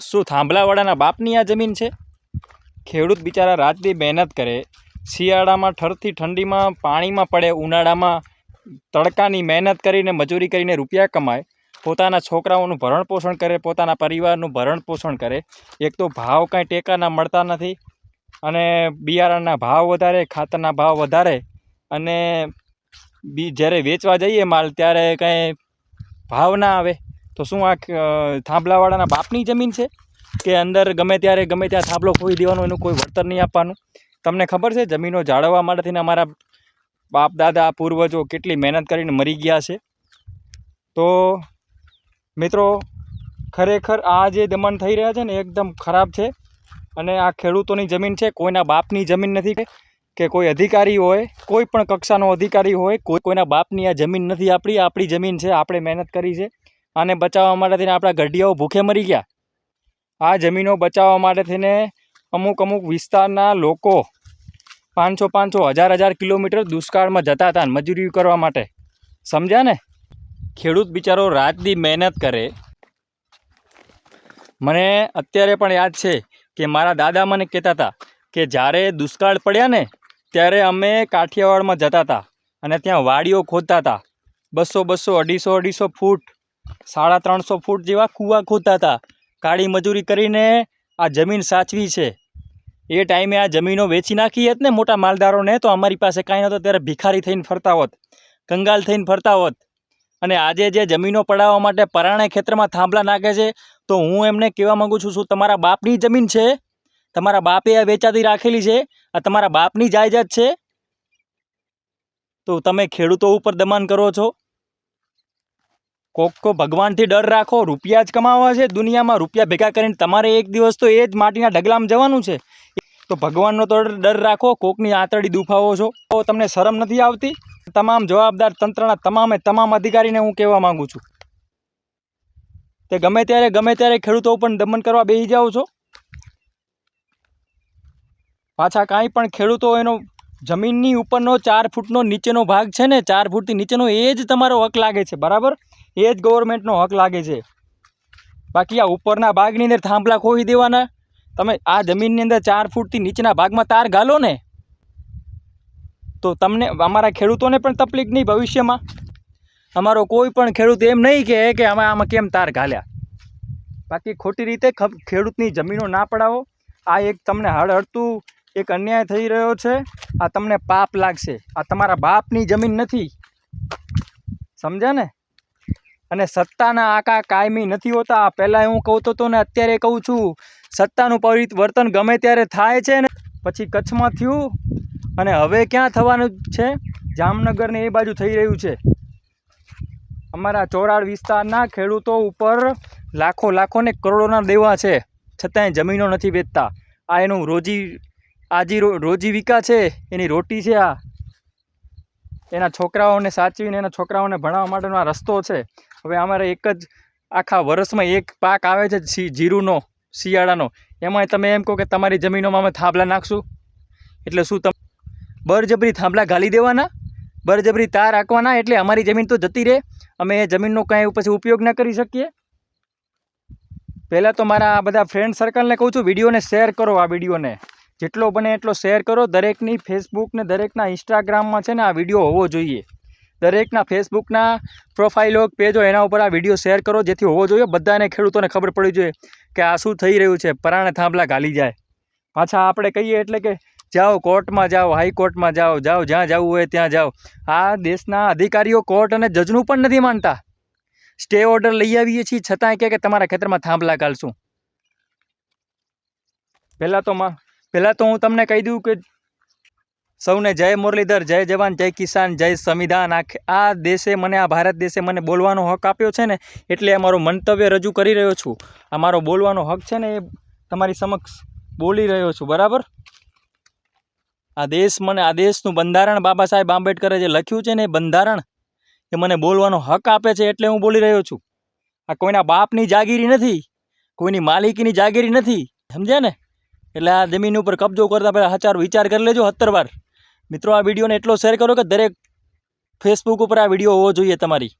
શું થાંભલાવાળાના બાપની આ જમીન છે? ખેડૂત બિચારા રાતથી મહેનત કરે, શિયાળામાં ઠરથી ઠંડીમાં પાણીમાં પડે, ઉનાળામાં તડકાની મહેનત કરીને મજૂરી કરીને રૂપિયા કમાય, પોતાના છોકરાઓનું ભરણ પોષણ કરે, પોતાના પરિવારનું ભરણ પોષણ કરે. એક તો ભાવ કાંઈ ટેકાના મળતા નથી, અને બિયારણના ભાવ વધારે, ખાતરના ભાવ વધારે, અને જ્યારે વેચવા જઈએ માલ ત્યારે કાંઈ ભાવ ના આવે. તો શું આ થાંભલાવાળાના બાપની જમીન છે કે અંદર ગમે ત્યારે ગમે ત્યાં થાંભલો ખોઈ દેવાનો, એનું કોઈ વળતર નહીં આપવાનું? તમને ખબર છે જમીનો જાળવવા માટેથી અમારા બાપ દાદા પૂર્વજો કેટલી મહેનત કરીને મરી ગયા છે? તો મિત્રો, ખરેખર આ જે દમન થઈ રહ્યા છે ને એકદમ ખરાબ છે. અને આ ખેડૂતોની જમીન છે, કોઈના બાપની જમીન નથી કે કોઈ અધિકારી હોય, કોઈ પણ કક્ષાનો અધિકારી હોય, કોઈના બાપની આ જમીન નથી. આપણી જમીન છે, આપણે મહેનત કરી છે. આને બચાવવા માટે થઈને આપણા ગઢિયાઓ ભૂખે મરી ગયા. આ જમીનો બચાવવા માટે થઈને અમુક વિસ્તારના લોકો 500 1000 કિલોમીટર દુષ્કાળમાં જતા હતા મજૂરી કરવા માટે. સમજ્યા ને? ખેડૂત બિચારો રાતની મહેનત કરે. મને અત્યારે પણ યાદ છે કે મારા દાદા મને કહેતા હતા કે જ્યારે દુષ્કાળ પડ્યા ને ત્યારે અમે કાઠિયાવાડમાં જતા હતા અને ત્યાં વાડીઓ ખોદતા હતા. 200 250 ફૂટ, 350 ફૂટ જેવા કૂવા ખોદતા હતા. કાળી મજૂરી કરીને આ જમીન સાચવી છે. એ ટાઈમે આ જમીનો વેચી નાખી હોત ને મોટા માલદારોને, તો અમારી પાસે કાંઈ નહોતો. ત્યારે ભિખારી થઈને ફરતા હોત, કંગાલ થઈને ફરતા હોત. અને આજે જે જમીનો પડાવવા માટે પરાણે ખેતરમાં થાંભલા નાખે છે, તો હું એમને કહેવા માગું છું, શું તમારા બાપની જમીન છે? તમારા બાપે આ વેચાતી રાખેલી છે? આ તમારા બાપની જાયદાદ છે? તો તમે ખેડૂતો ઉપર દમન કરો છો. કોક ભગવાનથી ડર રાખો. રૂપિયા જ કમાવા છે દુનિયામાં. રૂપિયા ભેગા કરીને તમારે એક દિવસ તો એ જ માટીના ઢગલામાં જવાનું છે. તો ભગવાનનો તો ડર રાખો. કોકની આંતરડી દુખાવો છો તો તમને શરમ નથી આવતી? તમામ જવાબદાર તંત્રના તમામ અધિકારીને હું કહેવા માગું છું, તે ગમે ત્યારે ખેડૂતો ઉપર દમન કરવા બેસી જાઓ છો. પાછા કાંઈ પણ ખેડૂતો એનો જમીનની ઉપરનો 4 ફૂટનો નીચેનો ભાગ છે ને, 4 ફૂટથી નીચેનો, એ જ તમારો હક લાગે છે. બરાબર? એ જ ગવર્મેન્ટનો હક લાગે છે. બાકી આ ઉપરના ભાગની અંદર થાંભલા ખોઈ દેવાના. તમે આ જમીનની અંદર 4 ફૂટથી નીચેના ભાગમાં તાર ગાલો ને, તો તમને, અમારા ખેડૂતોને પણ તકલીફ નહીં ભવિષ્યમાં. અમારો કોઈ પણ ખેડૂત એમ નહીં કહે કે અમે આમાં કેમ તાર ઘાલ્યા. બાકી ખોટી રીતે ખેડૂતની જમીનો ના પડાવો. આ એક તમને હળહળતું એક અન્યાય થઈ રહ્યો છે. આ તમને પાપ લાગશે. આ તમારા બાપની જમીન નથી. સમજ્યા ને? અને સત્તાના આકા કાયમી નથી હોતા. પહેલાં હું કહતો હતો ને અત્યારે કહું છું, સત્તાનું પરિવર્તન ગમે ત્યારે થાય છે ને. પછી કચ્છમાં થયું અને હવે ક્યાં થવાનું છે? જામનગર ને એ બાજુ થઈ રહ્યું છે. અમારા ચોરાડ વિસ્તારના ખેડૂતો ઉપર લાખો ને કરોડોના દેવા છે, છતાંય જમીનો નથી વેચતા. આ એનું રોજીવિકા છે, એની રોટી છે. આ એના છોકરાઓને સાચવીને એના છોકરાઓને ભણાવવા માટેનો આ રસ્તો છે. હવે અમારે એક જ આખા વર્ષમાં એક પાક આવે છે જીરુનો, શિયાળાનો. એમાંય તમે એમ કહો કે તમારી જમીનોમાં અમે થાંભલા નાખશું. એટલે શું તમે બળજબરી થાંભલા ઘાલી દેવાના? બળજબરી તાર હાંકવાના? એટલે અમારી જમીન તો જતી રહે, અમે એ જમીનનો કાંઈ પછી ઉપયોગ ના કરી શકીએ? પહેલાં તો મારા આ બધા ફ્રેન્ડ સર્કલને કહું છું, વિડીયોને શેર કરો. આ વિડીયોને જેટલો બને એટલો શેર કરો. દરેકની ફેસબુક ને દરેકના ઇન્સ્ટાગ્રામમાં છે ને આ વિડીયો હોવો જોઈએ. દરેકના ફેસબુકના પ્રોફાઇલો પેજો એના ઉપર આ વિડીયો શેર કરો, જેથી હોવો જોઈએ. બધાને ખેડૂતોને ખબર પડી જોઈએ કે આ શું થઈ રહ્યું છે. પરાણે થાંભલા ઘાલી જાય. પાછા આપણે કહીએ એટલે કે જાઓ કોર્ટમાં જાઓ, હાઈકોર્ટમાં જાઓ, જ્યાં જવું હોય ત્યાં જાઓ. આ દેશના અધિકારીઓ કોર્ટ અને જજનું પણ નથી માનતા. સ્ટે ઓર્ડર લઈ આવીએ છીએ છતાંય કે તમારા ખેતરમાં થાંભલા ઘાલશું. પહેલાં તો હું તમને કહી દઉં કે સૌને જય મુરલીધર, જય જવાન, જય કિસાન, જય સંવિધાન. આ દેશે મને, આ ભારત દેશે મને બોલવાનો હક આપ્યો છે ને, એટલે અમારો મંતવ્ય રજૂ કરી રહ્યો છું. અમારો બોલવાનો હક છે ને, એ તમારી સમક્ષ બોલી રહ્યો છું. બરાબર? આ દેશનું બંધારણ બાબા સાહેબ આંબેડકરે જે લખ્યું છે ને, એ બંધારણ એ મને બોલવાનો હક આપે છે, એટલે હું બોલી રહ્યો છું. આ કોઈના બાપની જાગીરી નથી, કોઈની માલિકીની જાગીરી નથી. સમજ્યા ને? એટલે આ જમીન ઉપર કબજો કરતા પહેલાં હજાર વિચાર કરી લેજો 17 વાર. મિત્રો, આ વિડીયોને એટલો શેર કરો કે દરેક ફેસબુક ઉપર આ વિડીયો હોવો જોઈએ તમારી.